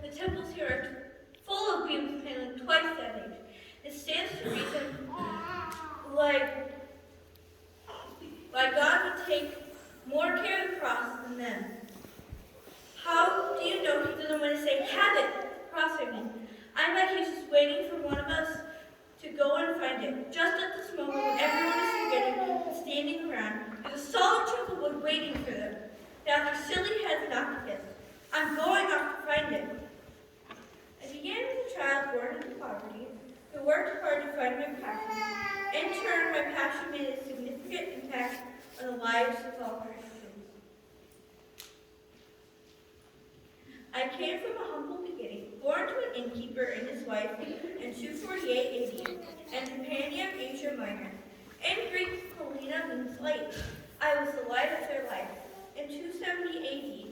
The temples here are full of beams paneling twice that age. It stands to reason like God would take more care of the cross than them. How do you know he doesn't want to say, have it, cross I mean? I bet he's just waiting for one of us to go and find it. Just at this moment when everyone is forgetting and standing around, there's a solid chunk of wood waiting for them. Now their silly heads not to kiss. I'm going off to find it. I began as a child born into poverty, who worked hard to find my passion. In turn, my passion made a significant impact on the lives of all Christians. I came from a humble beginning, born to an innkeeper and his wife in 248 AD, and Trypania, Asia Minor. In Greek, Helena means light. I was the light of their life. In 270 AD,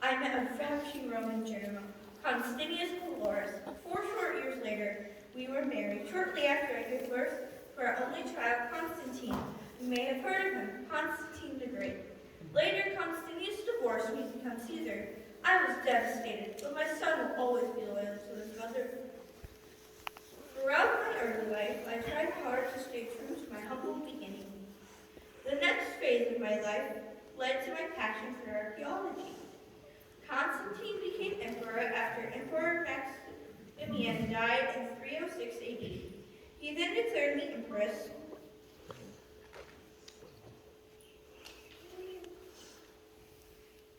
I met a ravishing Roman general, Constantinius Calorus. 4 short years later, we were married. Shortly after, I gave birth to our only child, Constantine. You may have heard of him, Constantine the Great. Later, Constantinius divorced me to become Caesar. I was devastated, but my son will always be loyal to his mother. Throughout my early life, I tried hard to stay true to my humble beginning. The next phase of my life led to my passion for archaeology. Constantine became emperor after Emperor Maximian died in 306 AD. He then declared me empress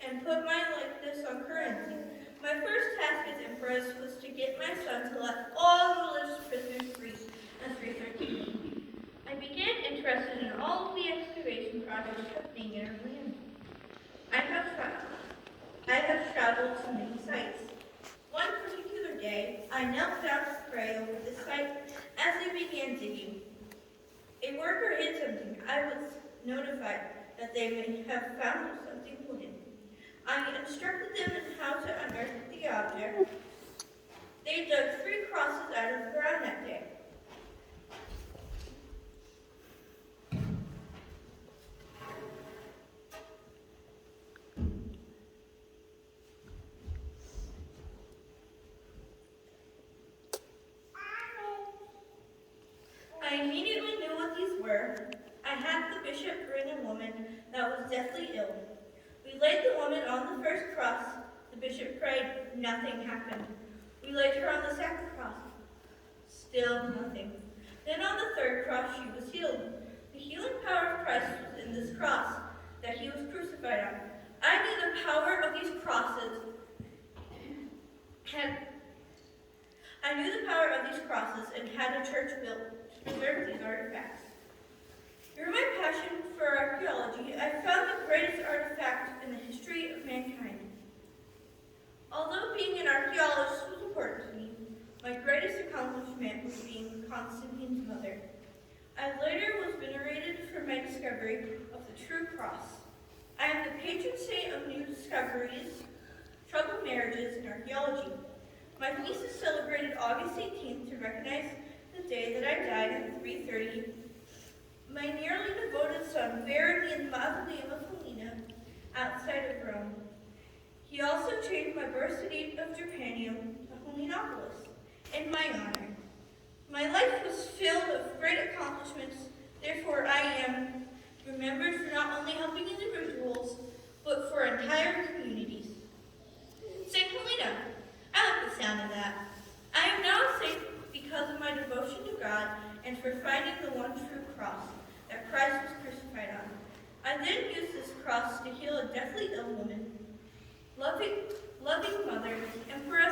and put my likeness on currency. My first task as empress was to get my son to let all religious prisoners free in 313. I became interested in all of the excavation projects happening in our land. I have traveled to many sites. One particular day, I knelt down to pray over the site as they began digging. A worker hid something. I was notified that they may have found something wooden. I instructed them in how to unearth the object. They dug 3 crosses out of the ground that day. I immediately knew what these were. I had the bishop bring a woman that was deathly ill. We laid the woman on the first cross. The bishop prayed. Nothing happened. We laid her on the second cross. Still nothing. Then on the third cross she was healed. The healing power of Christ was in this cross that he was crucified on. I knew the power of these crosses and had a church built to preserve these artifacts. Through my passion for archaeology, I found the greatest artifact in the history of mankind. Although being an archaeologist was important to me, my greatest accomplishment was being Constantine's mother. I later was venerated for my discovery of the true cross. I am the patron saint of new discoveries, troubled marriages, and archaeology. My feast is celebrated August 18th to recognize the day that I died in 330. My nearly devoted son buried me in the mausoleum of Helena outside of Rome. He also changed my birth city of Trypania to Helenopolis in my honor. My life was filled with great accomplishments, therefore I am remembered for not only helping individuals, but for entire communities. Saint Helena, I like the sound of that. I am now a saint because of my devotion to God and for finding the one true cross that Christ was crucified on. I then used this cross to heal a deathly ill woman. Loving mother, Empress